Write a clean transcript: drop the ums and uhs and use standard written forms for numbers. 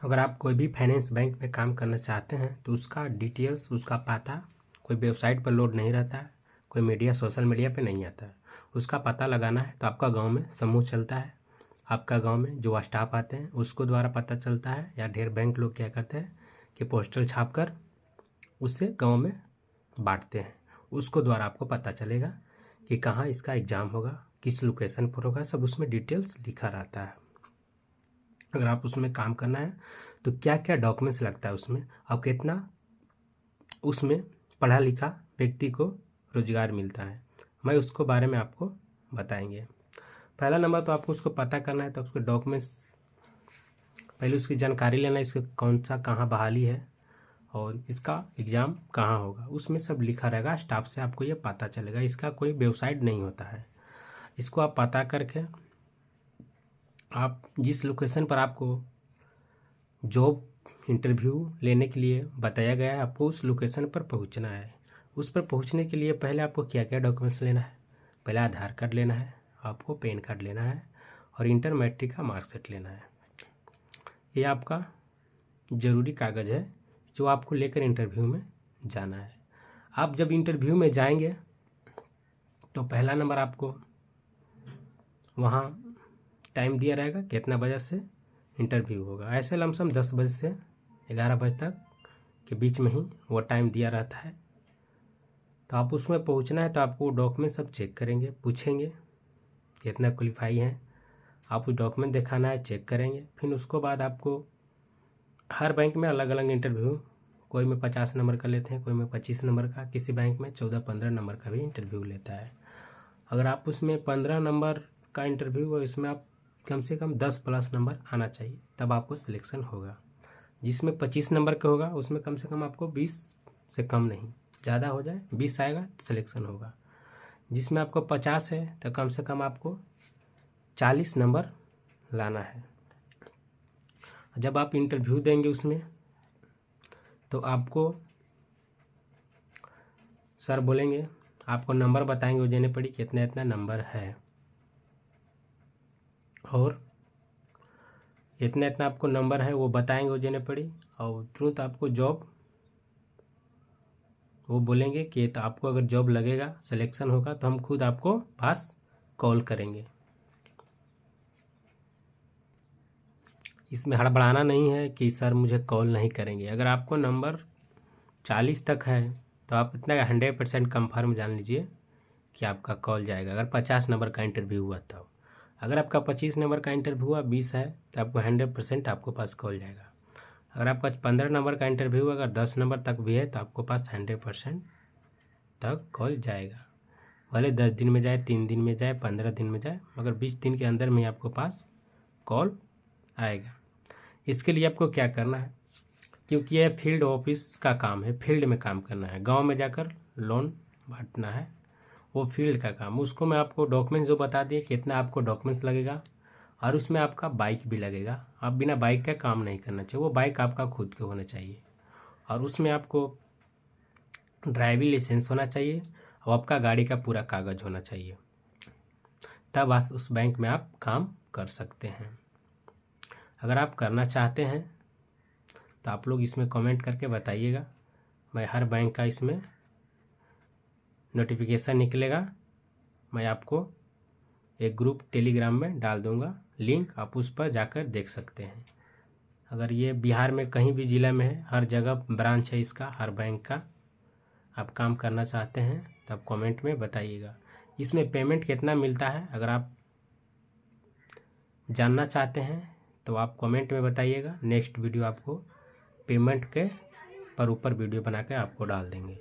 अगर आप कोई भी फाइनेंस बैंक में काम करना चाहते हैं तो उसका डिटेल्स, उसका पता कोई वेबसाइट पर लोड नहीं रहता है, कोई मीडिया सोशल मीडिया पे नहीं आता है। उसका पता लगाना है तो आपका गांव में समूह चलता है, आपका गांव में जो स्टाफ आते हैं उसको द्वारा पता चलता है, या ढेर बैंक लोग क्या करते हैं कि पोस्टल छाप कर उससे गाँव में बांटते हैं। उसको द्वारा आपको पता चलेगा कि कहाँ इसका एग्ज़ाम होगा, किस लोकेशन पर होगा, सब उसमें डिटेल्स लिखा रहता है। अगर आप उसमें काम करना है तो क्या क्या डॉक्यूमेंट्स लगता है उसमें, और कितना उसमें पढ़ा लिखा व्यक्ति को रोजगार मिलता है, मैं उसको बारे में आपको बताएंगे। पहला नंबर तो आपको उसको पता करना है तो उसके डॉक्यूमेंट्स, पहले उसकी जानकारी लेना है, इसका कौन सा कहाँ बहाली है और इसका एग्ज़ाम कहाँ होगा, उसमें सब लिखा रहेगा। स्टाफ से आपको ये पता चलेगा, इसका कोई वेबसाइट नहीं होता है। इसको आप पता करके आप जिस लोकेशन पर आपको जॉब इंटरव्यू लेने के लिए बताया गया है, आपको उस लोकेशन पर पहुंचना है। उस पर पहुंचने के लिए पहले आपको क्या क्या डॉक्यूमेंट्स लेना है, पहले आधार कार्ड लेना है, आपको पैन कार्ड लेना है और इंटर मैट्रिक का मार्कशीट लेना है। ये आपका ज़रूरी कागज़ है जो आपको लेकर इंटरव्यू में जाना है। आप जब इंटरव्यू में जाएंगे तो पहला नंबर आपको वहाँ टाइम दिया रहेगा कितना बजे से इंटरव्यू होगा। ऐसे लमसम 10 बजे से 11 बजे तक के बीच में ही वो टाइम दिया रहता है। तो आप उसमें पहुंचना है तो आपको डॉक्यूमेंट सब चेक करेंगे, पूछेंगे कितना क्वालिफाई है, आप उस डॉक्यूमेंट दिखाना है, चेक करेंगे। फिर उसको बाद आपको हर बैंक में अलग अलग इंटरव्यू, कोई में 50 नंबर का लेते हैं, कोई में 25 नंबर का, किसी बैंक में 14-15 नंबर का भी इंटरव्यू लेता है। अगर आप उसमें 15 नंबर का इंटरव्यू हो, इसमें आप कम से कम 10+ नंबर आना चाहिए, तब आपको सिलेक्शन होगा। जिसमें 25 नंबर का होगा उसमें कम से कम आपको 20 से कम नहीं, ज़्यादा हो जाए 20 आएगा सिलेक्शन होगा। जिसमें आपको 50 है तो कम से कम आपको 40 नंबर लाना है। जब आप इंटरव्यू देंगे उसमें तो आपको सर बोलेंगे, आपको नंबर बताएंगे वो देने पड़ी कितना इतना नंबर है, और इतना इतना आपको नंबर है वो बताएंगे वो देने पड़ी, और तुरंत आपको जॉब वो बोलेंगे कि तो आपको अगर जॉब लगेगा, सिलेक्शन होगा तो हम खुद आपको पास कॉल करेंगे। इसमें हड़बड़ाना नहीं है कि सर मुझे कॉल नहीं करेंगे। अगर आपको नंबर 40 तक है तो आप इतना 100% कन्फर्म जान लीजिए कि आपका कॉल जाएगा। अगर 50 नंबर का इंटरव्यू हुआ तो, अगर आपका 25 नंबर का इंटरव्यू हुआ, 20 है तो आपको 100% आपको पास कॉल जाएगा। अगर आपका 15 नंबर का इंटरव्यू अगर 10 नंबर तक भी है तो आपको पास 100% तक कॉल जाएगा। भले 10 दिन में जाए, 3 दिन में जाए, 15 दिन में जाए, मगर 20 दिन के अंदर में आपको पास कॉल आएगा। इसके लिए आपको क्या करना है, क्योंकि यह फील्ड ऑफिस का काम है, फील्ड में काम करना है, गांव में जाकर लोन बांटना है, वो फील्ड का काम। उसको मैं आपको डॉक्यूमेंट्स जो बता दिए कितना आपको डॉक्यूमेंट्स लगेगा, और उसमें आपका बाइक भी लगेगा। आप बिना बाइक का काम नहीं करना चाहिए, वो बाइक आपका खुद के होना चाहिए, और उसमें आपको ड्राइविंग लाइसेंस होना चाहिए और आपका गाड़ी का पूरा कागज़ होना चाहिए, तब आप उस बैंक में आप काम कर सकते हैं। अगर आप करना चाहते हैं तो आप लोग इसमें कमेंट करके बताइएगा। मैं हर बैंक का इसमें नोटिफिकेशन निकलेगा, मैं आपको एक ग्रुप टेलीग्राम में डाल दूंगा लिंक, आप उस पर जाकर देख सकते हैं। अगर ये बिहार में कहीं भी ज़िला में है, हर जगह ब्रांच है इसका, हर बैंक का, आप काम करना चाहते हैं तब कमेंट में बताइएगा। इसमें पेमेंट कितना मिलता है अगर आप जानना चाहते हैं तो आप कमेंट में बताइएगा। नेक्स्ट वीडियो आपको पेमेंट के पर ऊपर वीडियो बना के आपको डाल देंगे।